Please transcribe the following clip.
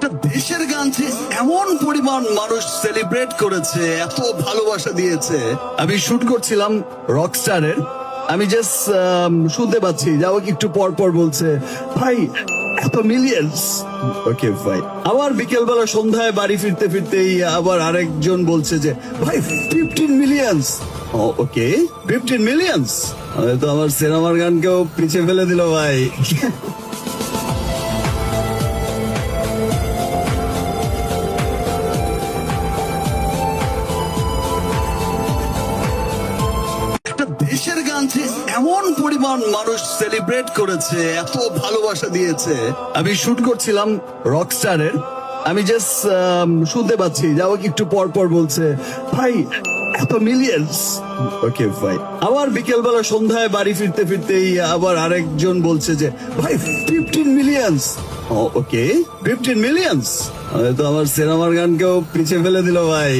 একটা দেশের গান যে এমন পরিমাণ মানুষ সেলিব্রেট করেছে, এত ভালোবাসা দিয়েছে। আমি শুট করছিলাম রকস্টারের, আমি জাস্ট শুনতে পাচ্ছি যাও একটু পর পর বলছে ভাই এত মিলিয়ন্স। ওকে ভাই, আবার বিকেলবেলা সন্ধ্যায় বাড়ি ফিরতে ফিরতেই আবার আরেকজন বলছে যে ভাই 15 মিলিয়ন্স। ওকে 15 মিলিয়ন্স, তো আমার সিনেমার গানকেও পিছিয়ে ফেলে দিল ভাই। একটা দেশের গান যে এমন পরিমাণ মানুষ সেলিব্রেট করেছে, এত ভালোবাসা দিয়েছে। আমি শুট করছিলাম রকস্টারের, আমি জাস্ট শুনতে পাচ্ছি যাও একটু পর পর বলছে ভাই এত মিলিয়ন্স। ওকে ভাই, আবার বিকেলবেলা সন্ধ্যায় বাড়ি ফিরতে ফিরতেই আবার আরেকজন বলছে যে ভাই 15 মিলিয়ন্স। ওকে 15 মিলিয়ন্স, তো আমার সিনেমার গানকেও পিছিয়ে ফেলে দিল ভাই।